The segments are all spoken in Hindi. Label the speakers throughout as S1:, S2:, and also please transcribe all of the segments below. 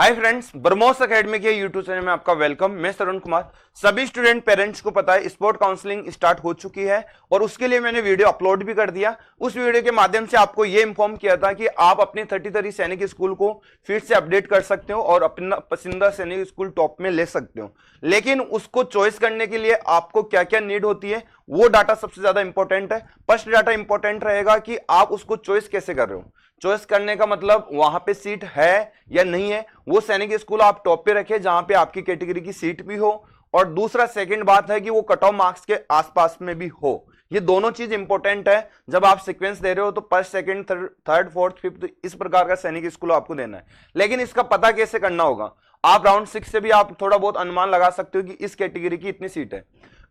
S1: हाय फ्रेंड्स, ब्रह्मोस एकेडमी के यूट्यूब चैनल में आपका वेलकम। मैं तरुण कुमार। सभी स्टूडेंट पेरेंट्स को पता है स्पोर्ट काउंसलिंग स्टार्ट हो चुकी है और उसके लिए मैंने वीडियो अपलोड भी कर दिया। उस वीडियो के माध्यम से आपको ये इन्फॉर्म किया था कि आप अपने 33 सैनिक स्कूल को फिर से अपडेट कर सकते हो और अपना पसंदीदा सैनिक स्कूल टॉप में ले सकते हो। लेकिन उसको चॉइस करने के लिए आपको क्या क्या नीड होती है, वो डाटा सबसे ज्यादा इंपॉर्टेंट है। फर्स्ट डाटा इंपॉर्टेंट रहेगा कि आप उसको चॉइस कैसे कर रहे हो। चॉइस करने का मतलब वहां पे सीट है या नहीं है, वो सैनिक स्कूल आप टॉप पे रखें जहां पे आपकी कैटेगरी की सीट भी हो, और दूसरा सेकंड बात है कि वो कट ऑफ मार्क्स के आसपास में भी हो। ये दोनों चीज इंपॉर्टेंट है जब आप सीक्वेंस दे रहे हो, तो first second third fourth fifth इस प्रकार का सैनिक स्कूल आपको देना है। लेकिन इसका पता कैसे करना होगा, आप राउंड 6 से भी आप थोड़ा बहुत अनुमान लगा सकते हो कि इस कैटेगरी की इतनी सीट है।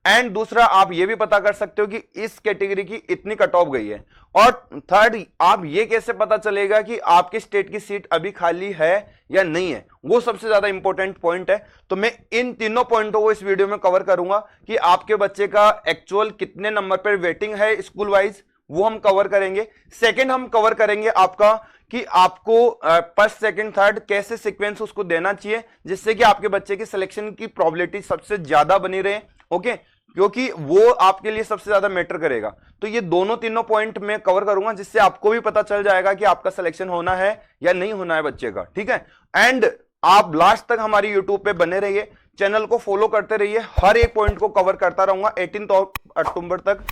S1: एंड दूसरा आप ये भी पता कर सकते हो कि इस कैटेगरी की इतनी कट ऑफ गई है। और थर्ड, आप ये कैसे पता चलेगा कि आपके स्टेट की सीट अभी खाली है या नहीं है, वो सबसे ज्यादा इंपॉर्टेंट पॉइंट है। तो मैं इन तीनों पॉइंटों को इस वीडियो में कवर करूंगा कि आपके बच्चे का एक्चुअल कितने नंबर पर वेटिंग है स्कूल वाइज, वो हम कवर करेंगे। सेकंड हम कवर करेंगे आपका कि आपको फर्स्ट सेकंड थर्ड कैसे सीक्वेंस उसको देना चाहिए जिससे कि आपके बच्चे की सिलेक्शन की प्रोबेबिलिटी सबसे ज्यादा बनी रहे। ओके, क्योंकि वो आपके लिए सबसे ज्यादा मैटर करेगा। तो ये दोनों तीनों पॉइंट मैं कवर करूंगा जिससे आपको भी पता चल जाएगा कि आपका सिलेक्शन होना है या नहीं होना है बच्चे का। ठीक है, एंड आप लास्ट तक हमारी यूट्यूब पे बने रहिए, चैनल को फॉलो करते रहिए, हर एक पॉइंट को कवर करता रहूंगा 18 अक्टूबर तक,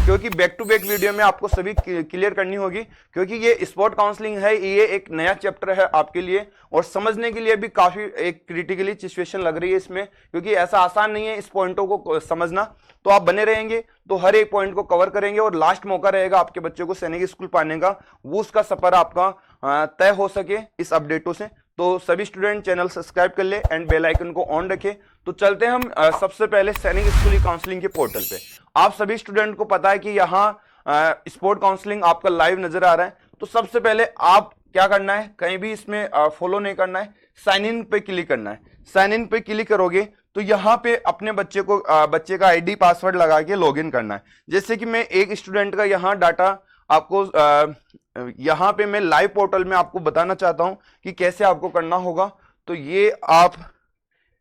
S1: क्योंकि बैक टू बैक वीडियो में आपको सभी क्लियर करनी होगी। क्योंकि ये स्पोर्ट काउंसलिंग है, ये एक नया चैप्टर है आपके लिए और समझने के लिए भी काफी एक क्रिटिकली सिचुएशन लग रही है इसमें, क्योंकि ऐसा आसान नहीं है इस पॉइंटों को समझना। तो आप बने रहेंगे तो हर एक पॉइंट को कवर करेंगे और लास्ट मौका रहेगा आपके बच्चे को सैनिक स्कूल पाने का, वो उसका सफर आपका तय हो सके इस अपडेटों से। तो सभी स्टूडेंट चैनल सब्सक्राइब कर ले एंड बेल आइकन को ऑन रखें। तो चलते हैं हम सबसे पहले सैनिक स्कूली काउंसलिंग के पोर्टल पे। आप सभी स्टूडेंट को पता है कि यहाँ स्पोर्ट काउंसलिंग आपका लाइव नजर आ रहा है। तो सबसे पहले आप क्या करना है, कहीं भी इसमें फॉलो नहीं करना है, साइन इन पे क्लिक करना है। साइन इन पे क्लिक करोगे तो यहाँ पे अपने बच्चे को बच्चे का आईडी पासवर्ड लगा के लॉगिन करना है। जैसे कि मैं एक स्टूडेंट का यहाँ डाटा आपको यहाँ पे मैं लाइव पोर्टल में आपको बताना चाहता हूँ कि कैसे आपको करना होगा। तो ये आप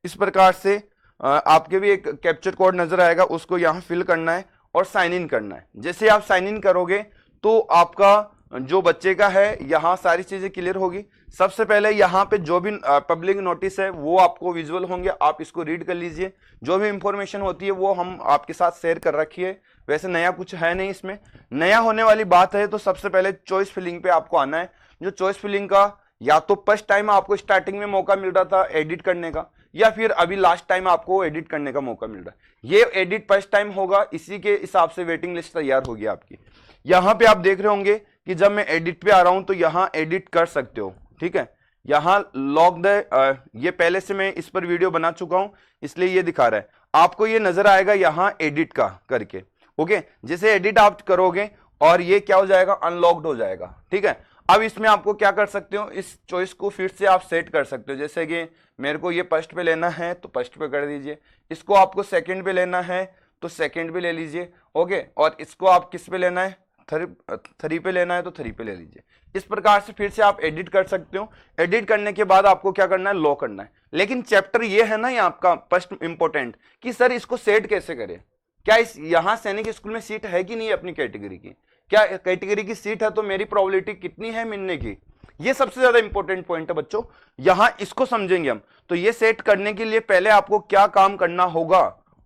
S1: इस प्रकार से आपके भी एक कैप्चर कोड नजर आएगा, उसको यहाँ फिल करना है और साइन इन करना है। जैसे आप साइन इन करोगे तो आपका जो बच्चे का है यहाँ सारी चीजें क्लियर होगी। सबसे पहले यहाँ पे जो भी पब्लिक नोटिस है वो आपको विजुअल होंगे, आप इसको रीड कर लीजिए। जो भी इंफॉर्मेशन होती है वो हम आपके साथ शेयर कर रखी है, वैसे नया कुछ है नहीं इसमें। नया होने वाली बात है तो सबसे पहले चॉइस फिलिंग पे आपको आना है। जो चॉइस फिलिंग का या तो फर्स्ट टाइम आपको स्टार्टिंग में मौका मिल रहा था एडिट करने का, या फिर अभी लास्ट टाइम आपको एडिट करने का मौका मिल रहा है। ये एडिट फर्स्ट टाइम होगा, इसी के हिसाब से वेटिंग लिस्ट तैयार होगी आपकी। यहाँ पे आप देख रहे होंगे कि जब मैं एडिट पे आ रहा हूं तो यहाँ एडिट कर सकते हो। ठीक है, यहाँ लॉक द ये पहले से मैं इस पर वीडियो बना चुका हूं इसलिए ये दिखा रहा है आपको, ये नजर आएगा यहाँ एडिट का करके। ओके, जैसे एडिट आप करोगे और ये क्या हो जाएगा, अनलॉक्ड हो जाएगा। ठीक है, अब इसमें आपको क्या कर सकते हो, इस चॉइस को फिर से आप सेट कर सकते हो। जैसे कि मेरे को ये फर्स्ट पे लेना है तो फर्स्ट पे कर दीजिए, इसको आपको सेकंड पे लेना है तो सेकंड पे ले लीजिए। ओके, और इसको आप किस पे लेना है, थ्री पे लेना है तो थ्री पे ले लीजिए। इस प्रकार से फिर से आप एडिट कर सकते हो। एडिट करने के बाद आपको क्या करना है, लॉक करना है। लेकिन चैप्टर ये है ना ये आपका फर्स्ट इंपॉर्टेंट कि सर इसको सेट कैसे करें, क्या इस यहाँ सैनिक स्कूल में सीट है कि नहीं अपनी कैटेगरी की, क्या कैटेगरी की सीट है तो मेरी प्रोबेबिलिटी कितनी है मिलने की। ये सबसे ज्यादा इंपॉर्टेंट पॉइंट है बच्चों, यहां इसको समझेंगे हम। तो ये सेट करने के लिए पहले आपको क्या काम करना होगा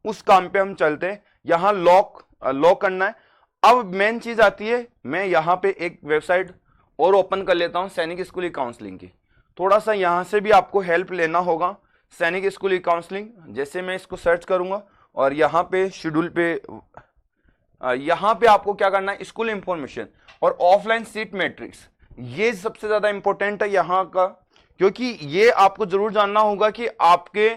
S1: उस काम पे हम चलते हैं। यहां लॉक करना है। अब मेन चीज आती है, मैं यहां पे एक वेबसाइट और ओपन कर लेता हूं सैनिक स्कूली काउंसलिंग की। थोड़ा सा यहां से भी आपको हेल्प लेना होगा, सैनिक स्कूली काउंसलिंग। जैसे मैं इसको सर्च करूंगा और यहाँ पे शेड्यूल पे यहाँ पे आपको क्या करना है, स्कूल इंफॉर्मेशन और ऑफलाइन सीट मैट्रिक्स, ये सबसे ज्यादा इंपॉर्टेंट है यहाँ का, क्योंकि ये आपको जरूर जानना होगा कि आपके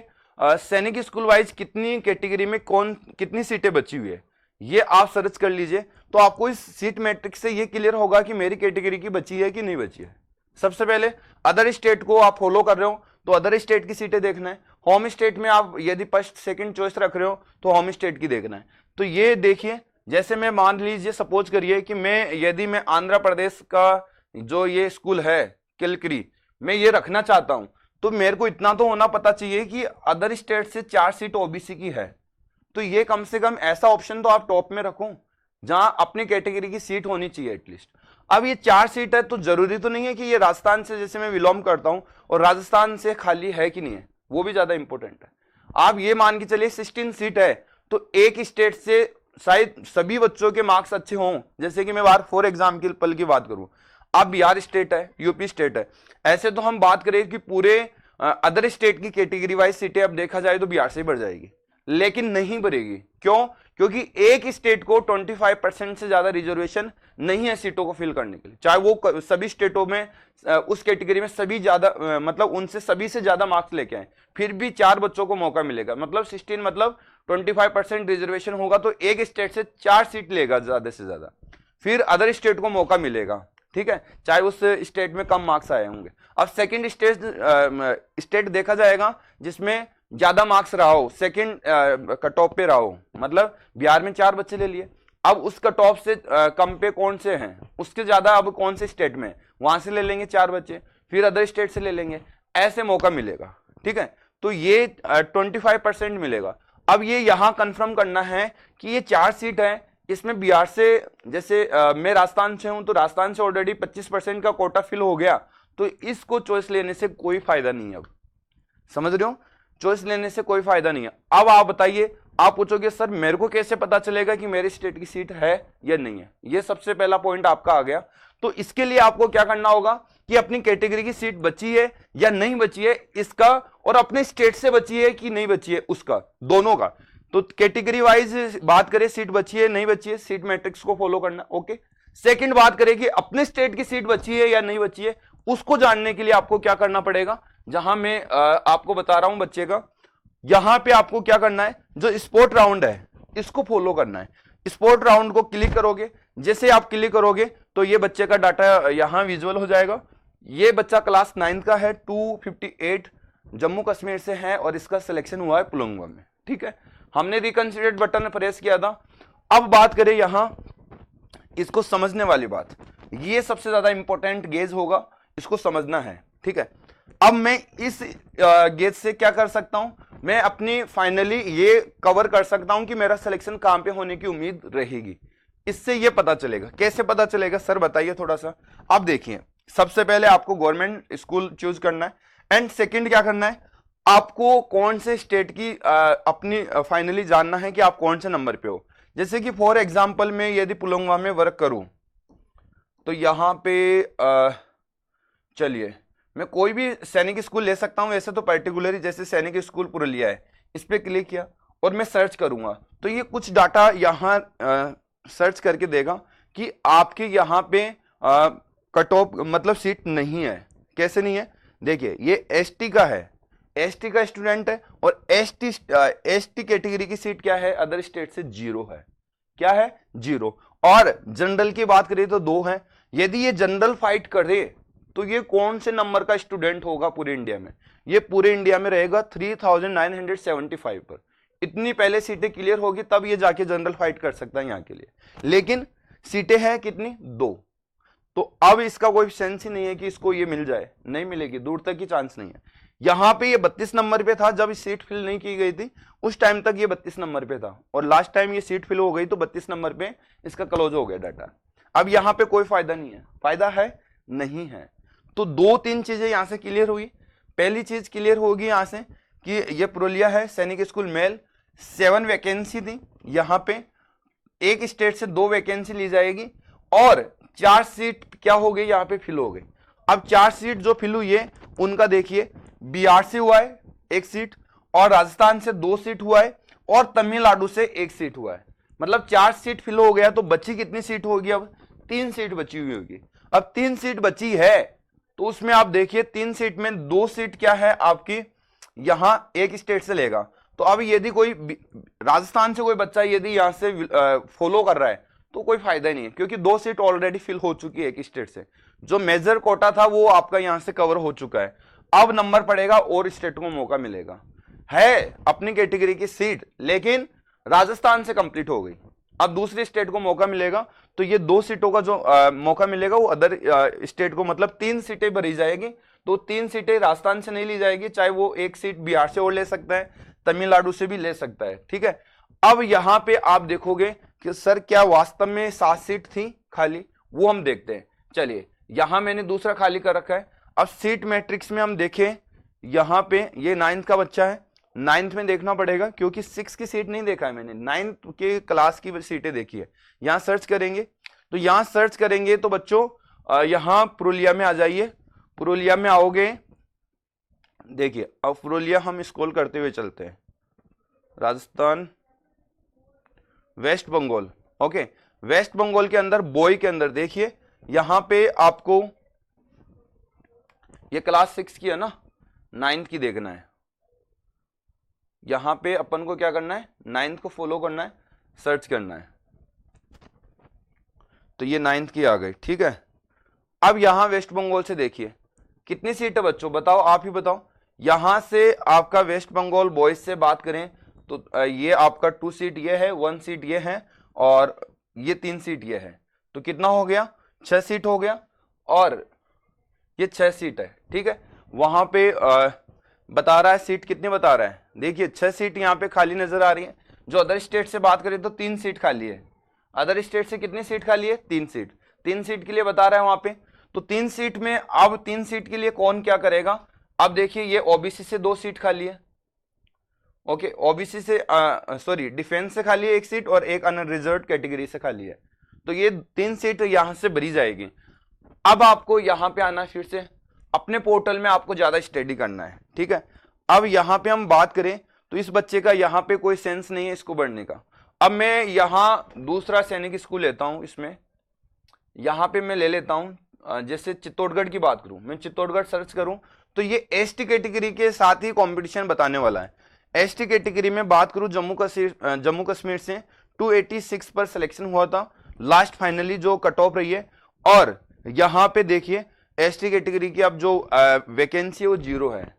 S1: सैनिक स्कूल वाइज कितनी कैटेगरी में कौन कितनी सीटें बची हुई है। ये आप सर्च कर लीजिए तो आपको इस सीट मैट्रिक्स से ये क्लियर होगा कि मेरी कैटेगरी की बची है कि नहीं बची है। सबसे पहले अदर स्टेट को आप फॉलो कर रहे हो तो अदर स्टेट की सीटें देखना है। होम स्टेट में आप यदि फर्स्ट सेकंड चॉइस रख रहे हो तो होम स्टेट की देखना है। तो ये देखिए, जैसे मैं मान लीजिए सपोज करिए कि मैं आंध्र प्रदेश का जो ये स्कूल है किलकरी, मैं ये रखना चाहता हूं, तो मेरे को इतना तो होना पता चाहिए कि अदर स्टेट से 4 सीट ओबीसी की है, तो ये कम से कम ऐसा ऑप्शन तो आप टॉप में रखो जहां अपनी कैटेगरी की सीट होनी चाहिए एटलीस्ट। अब ये 4 सीट है तो जरूरी तो नहीं है कि ये राजस्थान से, जैसे मैं बिलोंग करता हूं, और राजस्थान से खाली है कि नहीं है वो भी ज्यादा इंपॉर्टेंट है। आप ये मान के चलिए 16 सीट है तो एक स्टेट से शायद सभी बच्चों के मार्क्स अच्छे हों, जैसे कि मैं बार फॉर एग्जाम्पल की बात करूं, अब बिहार स्टेट है, यूपी स्टेट है, ऐसे तो हम बात करें कि पूरे अदर स्टेट की कैटेगरी वाइज सीटें अब देखा जाए तो बिहार से ही बढ़ जाएगी, लेकिन नहीं बढ़ेगी। क्यों? क्योंकि एक स्टेट को 25% से ज्यादा रिजर्वेशन नहीं है सीटों को फिल करने के लिए, चाहे वो सभी स्टेटों में उस कैटेगरी में सभी ज्यादा मतलब उनसे सभी से ज्यादा मार्क्स लेके आए, फिर भी 4 बच्चों को मौका मिलेगा। मतलब 16 मतलब 25% रिजर्वेशन होगा तो एक स्टेट से 4 सीट लेगा ज्यादा से ज्यादा, फिर अदर स्टेट को मौका मिलेगा, ठीक है, चाहे उस स्टेट में कम मार्क्स आए होंगे। अब सेकंड स्टेट देखा जाएगा जिसमें ज्यादा मार्क्स रहा हो, सेकंड कट ऑफ पे रहा हो, मतलब बिहार में 4 बच्चे ले लिए, अब उस कट ऑफ से कम पे कौन से हैं, उसके ज्यादा अब कौन से स्टेट में, वहां से ले लेंगे 4 बच्चे, फिर अदर स्टेट से ले लेंगे, ऐसे मौका मिलेगा, ठीक है। तो ये 25% मिलेगा। अब ये यहां कंफर्म करना है कि ये 4 सीट है, इसमें बिहार से, जैसे मैं राजस्थान से हूं तो राजस्थान से ऑलरेडी 25% का कोटा फिल हो गया, तो इसको चॉइस लेने से कोई फायदा नहीं है। अब समझ रहे हो, चॉइस लेने से कोई फायदा नहीं है। अब आप बताइए, आप पूछोगे सर मेरे को कैसे पता चलेगा कि मेरे स्टेट की सीट है या नहीं है, ये सबसे पहला पॉइंट आपका आ गया। तो इसके लिए आपको क्या करना होगा कि अपनी कैटेगरी की सीट बची है या नहीं बची है इसका, और अपने स्टेट से बची है कि नहीं बची है उसका, दोनों का। तो कैटेगरी वाइज बात करें, सीट बची है नहीं बची है, सीट मैट्रिक्स को फॉलो करना, ओके। सेकंड बात करें कि अपने स्टेट की सीट बची है या नहीं बची है, उसको जानने के लिए आपको क्या करना पड़ेगा, जहां मैं आपको बता रहा हूं बच्चे का, यहां पे आपको क्या करना है, जो स्पोर्ट राउंड है इसको फॉलो करना है। स्पोर्ट राउंड को क्लिक करोगे, जैसे आप क्लिक करोगे तो ये बच्चे का डाटा यहां विजुअल हो जाएगा। ये बच्चा क्लास 9 का है, 258 जम्मू कश्मीर से है और इसका सिलेक्शन हुआ है पुलवामा में, ठीक है। हमने रिकंसिडर बटन प्रेस किया था। अब बात करें यहां इसको समझने वाली बात, ये सबसे ज्यादा इंपॉर्टेंट गेज होगा, इसको समझना है, ठीक है। अब मैं इस गेज से क्या कर सकता हूं, मैं अपनी फाइनली ये कवर कर सकता हूं कि मेरा सिलेक्शन कहां पे होने की उम्मीद रहेगी। इससे ये पता चलेगा, कैसे पता चलेगा सर बताइए थोड़ा सा। अब देखिए, सबसे पहले आपको गवर्नमेंट स्कूल चूज करना है, एंड सेकंड क्या करना है, आपको कौन से स्टेट की अपनी फाइनली जानना है कि आप कौन से नंबर पे हो। जैसे कि फॉर एग्जांपल मैं यदि पुलवामा में वर्क करूं तो यहां पे चलिए मैं कोई भी सैनिक स्कूल ले सकता हूं, वैसे तो पर्टिकुलरली जैसे सैनिक स्कूल पुरुलिया है, इस पे क्लिक किया और मैं सर्च करूंगा तो ये कुछ डाटा यहां सर्च करके देगा कि आपके यहां पे कट ऑफ मतलब सीट नहीं है। कैसे नहीं है, देखिए ये एसटी का है, एसटी का स्टूडेंट है, और एसटी कैटेगरी की सीट क्या है अदर स्टेट से 0 है। क्या है? 0। और जनरल की बात करें तो 2 है। यदि ये जनरल फाइट करे तो ये कौन से नंबर का स्टूडेंट होगा पूरे इंडिया में, ये पूरे इंडिया में रहेगा 3975 पर। इतनी पहले सीटें क्लियर होगी तब ये जाके जनरल फाइट कर सकता है यहाँ के लिए, लेकिन सीटें हैं कितनी? 2। तो अब इसका कोई सेंस ही नहीं है कि इसको ये मिल जाए, नहीं मिलेगी, दूर तक की चांस नहीं है। यहां पे ये 32 नंबर पे था जब सीट फिल नहीं की गई थी, उस टाइम तक ये 32 नंबर पे था, और लास्ट टाइम ये सीट फिल हो गई तो 32 नंबर पे इसका क्लोज हो गया डाटा। अब यहां पे कोई फायदा नहीं है, फायदा है नहीं है। तो 2-3 चीजें यहां से क्लियर हुई। पहली चीज क्लियर होगी यहां से कि ये पुरुलिया है, सैनिक स्कूल मेल, 7 वैकेंसी थी, यहां पे एक स्टेट से 2 वैकेंसी ली जाएगी, और 4 सीट क्या हो गई यहाँ पे फिल हो गई। अब 4 सीट जो फिल हुई है उनका देखिए, बिहार से हुआ है 1 सीट, और राजस्थान से 2 सीट हुआ है, और तमिलनाडु से 1 सीट हुआ है। मतलब 4 सीट फिल हो गया, तो बची कितनी सीट होगी? अब 3 सीट बची हुई होगी। अब 3 सीट बची है तो उसमें आप देखिए 3 सीट में 2 सीट क्या है आपकी यहां एक स्टेट से लेगा। तो अब यदि कोई राजस्थान से कोई बच्चा यदि यहां से फॉलो कर रहा है तो कोई फायदा ही नहीं है, क्योंकि 2 सीट ऑलरेडी फिल हो चुकी है एक स्टेट से। जो मेजर कोटा था वो आपका यहां से कवर हो चुका है। अब नंबर पड़ेगा और स्टेट को मौका मिलेगा, है अपनी कैटेगरी की सीट लेकिन राजस्थान से कंप्लीट हो गई, अब दूसरी स्टेट को मौका मिलेगा। तो ये 2 सीटों का जो मौका मिलेगा वो अदर स्टेट को, मतलब 3 सीटें भरी जाएगी, तो 3 सीटें राजस्थान से नहीं ली जाएगी, चाहे वो 1 सीट बिहार से और ले सकता है, तमिलनाडु से भी ले सकता है, ठीक है। अब यहां पे आप देखोगे कि सर क्या वास्तव में 7 सीट थी खाली, वो हम देखते हैं। चलिए यहां मैंने दूसरा खाली कर रखा है। अब सीट मैट्रिक्स में हम देखें, यहां पे ये 9th का बच्चा है, 9th में देखना पड़ेगा क्योंकि 6 की सीट नहीं देखा है मैंने, 9th के क्लास की सीटें देखी है। यहां सर्च करेंगे, तो यहां सर्च करेंगे तो बच्चों यहां पुरुलिया में आ जाइए। पुरुलिया में आओगे, देखिए अब पुरुलिया हम स्क्रॉल करते हुए चलते हैं, Rajasthan, West Bengal, okay. West Bengal के अंदर बॉय के अंदर देखिए, यहां पे आपको ये क्लास 6 की है ना, 9th की देखना है। यहां पे अपन को क्या करना है, 9th को फॉलो करना है, सर्च करना है। तो ये 9th की आ गई, ठीक है। अब यहां वेस्ट बंगाल से देखिए कितनी सीट है बच्चों, बताओ, आप ही बताओ। यहां से आपका वेस्ट बंगाल बॉयज से बात करें तो ये आपका 2 सीट ये है, 1 सीट ये है, और ये 3 सीट ये है, तो कितना हो गया, 6 सीट हो गया, और ये 6 सीट है, ठीक है। वहां पे बता रहा है सीट कितने बता रहा है, देखिए 6 सीट यहाँ पे खाली नजर आ रही है। जो अदर स्टेट से बात करें तो 3 सीट खाली है। अदर स्टेट से कितनी सीट खाली है, 3 सीट, 3 सीट के लिए बता रहा है वहां पे। तो 3 सीट में अब 3 सीट के लिए कौन क्या करेगा, अब देखिए ये ओबीसी से 2 सीट खाली है, ओके। ओबीसी से सॉरी डिफेंस से खाली है 1 सीट, और एक अनरिजर्व कैटेगरी से खाली है, तो ये 3 सीट यहां से भरी जाएगी। अब आपको यहां पे आना, फिर से अपने पोर्टल में आपको ज्यादा स्टडी करना है, ठीक है। अब यहां पे हम बात करें तो इस बच्चे का यहां पे कोई सेंस नहीं है इसको बढ़ने का। अब मैं यहां दूसरा सैनिक स्कूल लेता हूं, इसमें यहां पे मैं ले लेता हूं, जैसे चित्तौड़गढ़ की बात करूं, मैं चित्तौड़गढ़ सर्च करूं तो ये एसटी कैटेगरी के साथ ही कंपटीशन बताने वाला है। एसटी कैटेगरी में बात करूं, जम्मू कश्मीर से 286 पर सिलेक्शन हुआ था लास्ट, फाइनली जो कट ऑफ रही है। और यहां पे देखिए एसटी कैटेगरी की अब जो वैकेंसी है वो 0 है,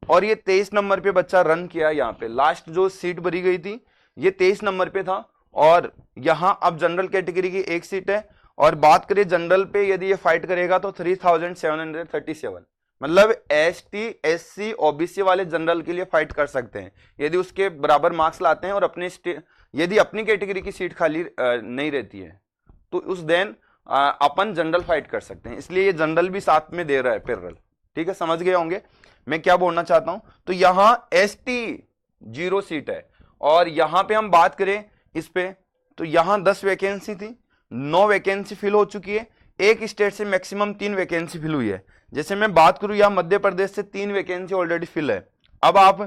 S1: और ये 23 नंबर पे बच्चा रन किया। यहाँ पे लास्ट जो सीट भरी गई थी ये 23 नंबर पे था, और यहां अब जनरल कैटेगरी की 1 सीट है। और बात करें जनरल पे यदि ये फाइट करेगा तो 3737, मतलब एसटी एससी ओबीसी वाले जनरल के लिए फाइट कर सकते हैं यदि उसके बराबर मार्क्स लाते हैं, और अपने यदि अपनी कैटेगरी की सीट खाली नहीं रहती है तो उस दिन अपन जनरल फाइट कर सकते हैं, इसलिए ये जनरल भी साथ में दे रहा है पैरेलल, ठीक है। समझ गए होंगे मैं क्या बोलना चाहता हूं। तो यहां एसटी 0 सीट है, और यहां पे हम बात करें इस पे तो यहां 10 वैकेंसी थी, 9 वैकेंसी फिल हो चुकी है। एक स्टेट से मैक्सिमम 3 वैकेंसी फिल हुई है। जैसे मैं बात करूं यहां मध्य प्रदेश से 3 वैकेंसी ऑलरेडी फिल है। अब आप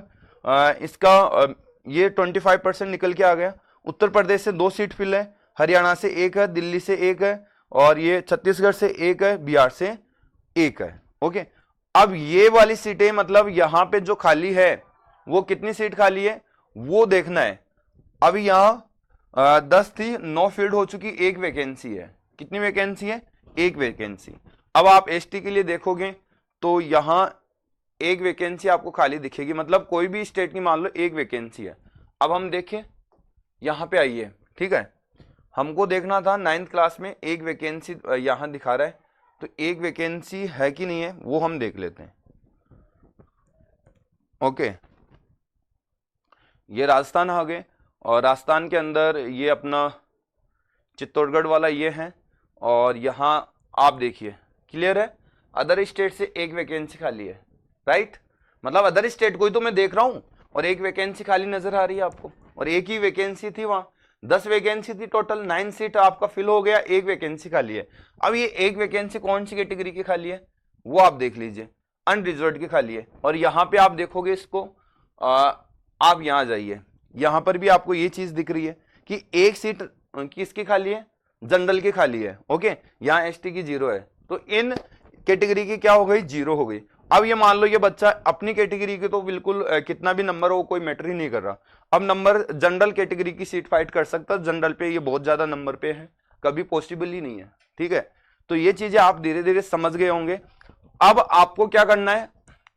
S1: इसका ये 25% निकल के आ गया। उत्तर प्रदेश से 2 सीट फिल है, हरियाणा से 1 है, दिल्ली से 1 है, और ये छत्तीसगढ़ से 1 है, बिहार से 1 है, ओके। अब ये वाली सीटें मतलब यहां पे जो खाली है वो कितनी सीट खाली है वो देखना है। अभी यहां 10 थी, 9 फील्ड हो चुकी, 1 वैकेंसी है। कितनी वैकेंसी है, 1 वैकेंसी। अब आप एसटी के लिए देखोगे तो यहां 1 वैकेंसी आपको खाली दिखेगी, मतलब कोई भी स्टेट की मान लो 1 वैकेंसी है। अब हम देखें यहां पे आइए, ठीक है। हमको देखना था 9th क्लास में 1 वैकेंसी यहां दिखा रहा है, तो 1 वैकेंसी है कि नहीं है वो हम देख लेते हैं, ओके। ये राजस्थान आ गए, और राजस्थान के अंदर ये अपना चित्तौड़गढ़ वाला ये है, और यहां आप देखिए क्लियर है, अदर स्टेट से 1 वैकेंसी खाली है, राइट। मतलब अदर स्टेट कोई तो मैं देख रहा हूं और 1 वैकेंसी खाली नजर आ रही है आपको, और 1 ही वैकेंसी थी वहां। 10 वैकेंसी थी टोटल, 9 सीट आपका फिल हो गया, 1 वैकेंसी खाली है। अब ये 1 वैकेंसी कौन सी कैटेगरी की खाली है वो आप देख लीजिए, अनरिजर्व्ड की खाली है। और यहाँ पे आप देखोगे इसको, आप यहाँ जाइए, यहाँ पर भी आपको ये चीज दिख रही है कि 1 सीट किसकी खाली है, जनरल की खाली है, ओके। यहाँ एसटी की 0 है, तो इन कैटेगरी की क्या हो गई, 0 हो गई। अब ये मान लो ये बच्चा अपनी कैटेगरी के तो बिल्कुल कितना भी नंबर हो कोई मैटर ही नहीं कर रहा, अब नंबर जनरल कैटेगरी की सीट फाइट कर सकता, जनरल पे ये बहुत ज्यादा नंबर पे है, कभी पॉसिबल ही नहीं है, ठीक है। तो ये चीजें आप धीरे धीरे समझ गए होंगे। अब आपको क्या करना है,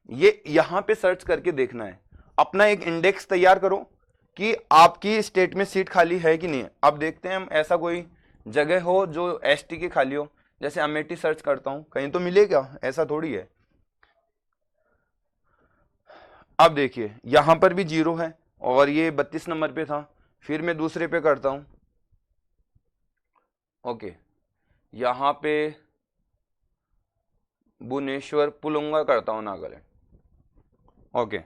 S1: ये यहां पे सर्च करके देखना है, अपना एक इंडेक्स तैयार करो कि आपकी स्टेट में सीट खाली है कि नहीं है। अब देखते हैं हम ऐसा कोई जगह हो जो एसटी की खाली हो, जैसे अमेठी सर्च करता हूं, कहीं तो मिलेगा, ऐसा थोड़ी है। अब देखिए यहां पर भी 0 है और ये 32 नंबर पे था। फिर मैं दूसरे पे करता हूं। ओके, यहां पे भुवनेश्वर पुलुंगा करता हूं, नागालैंड। ओके,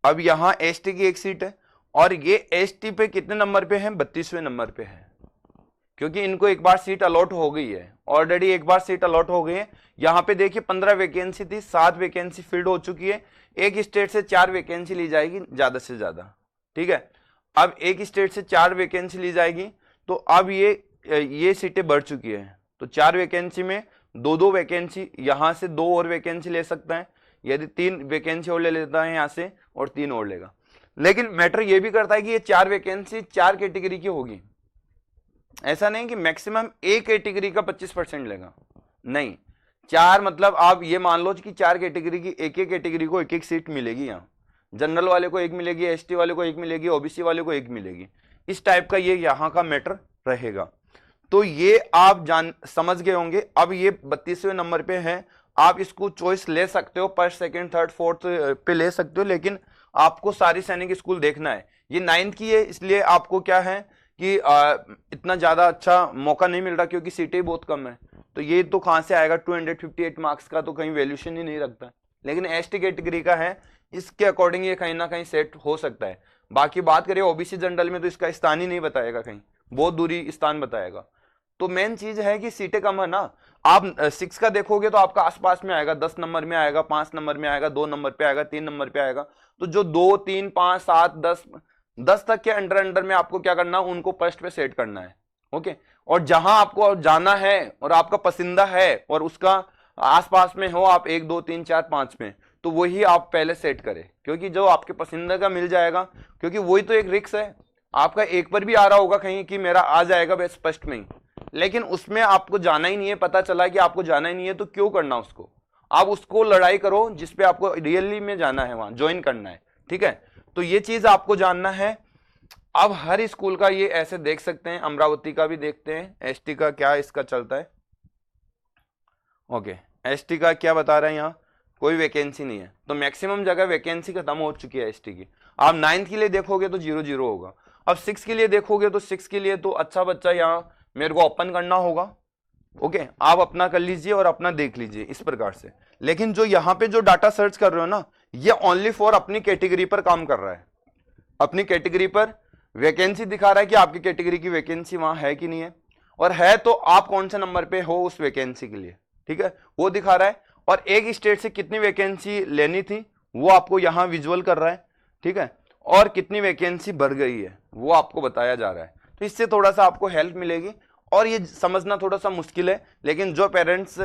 S1: अब यहां एसटी की एक सीट है और ये एसटी पे कितने नंबर पे है? 32वें नंबर पे है, क्योंकि इनको एक बार सीट अलॉट हो गई है, ऑलरेडी एक बार सीट अलॉट हो गई है। यहां पे देखिए 15 वैकेंसी थी, 7 वैकेंसी फिल्ड हो चुकी है। एक स्टेट से 4 वैकेंसी ली जाएगी ज्यादा से ज्यादा, ठीक है। अब एक स्टेट से 4 वैकेंसी ली जाएगी, तो अब ये सीटें बढ़ चुकी है। तो 4 वैकेंसी में 2-2 वैकेंसी, यहां से 2 और वैकेंसी ले सकता है, यदि 3 वैकेंसी और ले लेता है यहां से और 3 और लेगा। लेकिन मैटर ये भी करता है कि ये 4 वैकेंसी 4 कैटेगरी की होगी। ऐसा नहीं कि मैक्सिमम एक कैटेगरी का 25% लेगा, नहीं, 4 मतलब आप ये मान लो कि 4 कैटेगरी की एक एक कैटेगरी को एक एक सीट मिलेगी। यहाँ जनरल वाले को एक मिलेगी, एसटी वाले को एक मिलेगी, ओबीसी वाले को एक मिलेगी। इस टाइप का ये यहाँ का मैटर रहेगा। तो ये आप समझ गए होंगे। अब ये 32वें नंबर पे है, आप इसको चॉइस ले सकते हो, फर्स्ट सेकंड थर्ड फोर्थ पे ले सकते हो, लेकिन आपको सारी सैनिक स्कूल देखना है। ये 9th की है, इसलिए आपको क्या है कि इतना ज्यादा अच्छा मौका नहीं मिल रहा, क्योंकि सीटें बहुत कम है। तो ये तो कहां से आएगा? 258 मार्क्स का तो कहीं वैल्यूशन ही नहीं रखता। लेकिन एसटी कैटेगरी का है, इसके अकॉर्डिंग ये कहीं ना कहीं सेट हो सकता है। बाकी बात करें ओबीसी जनरल में, तो इसका स्थान ही नहीं बताएगा, कहीं बहुत दूरी स्थान बताएगा। तो मेन चीज है कि सीटें कम है ना। आप 6 का देखोगे तो आपका आसपास में आएगा, 10 नंबर में आएगा, 5 नंबर में आएगा, 2 नंबर पे आएगा, 3 नंबर पे आएगा। तो जो 2, 3, 5, 7, 10 तक के अंडर में आपको क्या करना है? उनको फर्स्ट पे सेट करना है। ओके, और जहां आपको जाना है और आपका पसंदीदा है और उसका आसपास में हो आप 1, 2, 3, 4, 5 में, तो वही आप पहले सेट करें, क्योंकि जो आपके पसंदीदा का मिल जाएगा, क्योंकि वही तो एक रिस्क है। आपका एक पर भी आ रहा होगा कहीं कि मेरा आ जाएगा बेस्ट फर्स्ट में ही, लेकिन उसमें आपको जाना ही नहीं है, पता चला कि आपको जाना ही नहीं है, तो क्यों करना उसको? आप उसको लड़ाई करो जिसपे आपको रियली में जाना है, वहां ज्वाइन करना है, ठीक है। तो ये चीज आपको जानना है। अब हर स्कूल का ये ऐसे देख सकते हैं, अमरावती का भी देखते हैं, एसटी का क्या इसका चलता है। ओके, एसटी का क्या बता रहे हैं? यहाँ कोई वैकेंसी नहीं है, तो मैक्सिमम जगह वैकेंसी खत्म हो चुकी है एसटी की। आप 9th के लिए देखोगे तो 0-0 होगा। अब 6 के लिए देखोगे तो 6 के लिए तो अच्छा बच्चा यहाँ मेरे को ओपन करना होगा। ओके, आप अपना कर लीजिए और अपना देख लीजिए इस प्रकार से। लेकिन जो यहाँ पे जो डाटा सर्च कर रहे हो ना, ये ओनली फॉर अपनी कैटेगरी पर काम कर रहा है। अपनी कैटेगरी पर वैकेंसी दिखा रहा है कि आपकी कैटेगरी की वैकेंसी वहां है कि नहीं है, और है तो आप कौन से नंबर पे हो उस वैकेंसी के लिए, ठीक है, वो दिखा रहा है। और एक स्टेट से कितनी वैकेंसी लेनी थी वो आपको यहाँ विजुअल कर रहा है, ठीक है, और कितनी वैकेंसी बढ़ गई है वो आपको बताया जा रहा है। तो इससे थोड़ा सा आपको हेल्प मिलेगी, और ये समझना थोड़ा सा मुश्किल है, लेकिन जो पेरेंट्स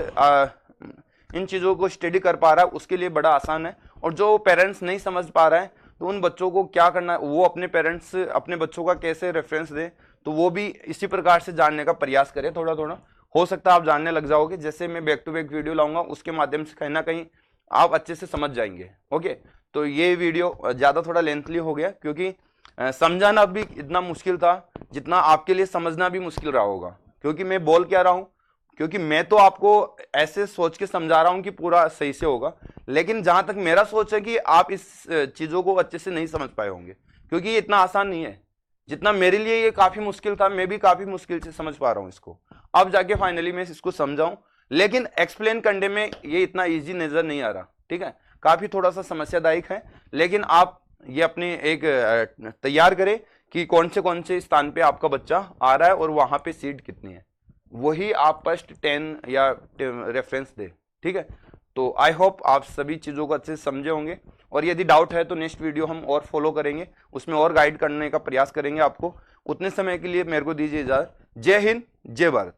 S1: इन चीज़ों को स्टडी कर पा रहा है उसके लिए बड़ा आसान है। और जो पेरेंट्स नहीं समझ पा रहा है तो उन बच्चों को क्या करना है, वो अपने पेरेंट्स अपने बच्चों का कैसे रेफरेंस दे, तो वो भी इसी प्रकार से जानने का प्रयास करें। थोड़ा थोड़ा हो सकता है आप जानने लग जाओगे, जैसे मैं बैक टू बैक वीडियो लाऊंगा उसके माध्यम से कहीं ना कहीं आप अच्छे से समझ जाएंगे। ओके, तो ये वीडियो ज़्यादा थोड़ा लेंथली हो गया, क्योंकि समझाना भी इतना मुश्किल था जितना आपके लिए समझना भी मुश्किल रहा होगा। क्योंकि मैं बोल क्या रहा हूँ, क्योंकि मैं तो आपको ऐसे सोच के समझा रहा हूँ कि पूरा सही से होगा, लेकिन जहां तक मेरा सोच है कि आप इस चीज़ों को अच्छे से नहीं समझ पाए होंगे, क्योंकि ये इतना आसान नहीं है जितना मेरे लिए ये काफ़ी मुश्किल था। मैं भी काफ़ी मुश्किल से समझ पा रहा हूँ इसको, अब जाके फाइनली मैं इसको समझाऊं, लेकिन एक्सप्लेन करने में ये इतना ईजी नज़र नहीं आ रहा, ठीक है, काफ़ी थोड़ा सा समस्यादायक है। लेकिन आप ये अपनी एक तैयार करें कि कौन से स्थान पे आपका बच्चा आ रहा है और वहां पे सीट कितनी है, वही आप फर्स्ट 10 या रेफरेंस दे, ठीक है। तो आई होप आप सभी चीज़ों को अच्छे से समझे होंगे, और यदि डाउट है तो नेक्स्ट वीडियो हम और फॉलो करेंगे, उसमें और गाइड करने का प्रयास करेंगे आपको। उतने समय के लिए मेरे को दीजिए इजाज़त। जय हिंद, जय भारत।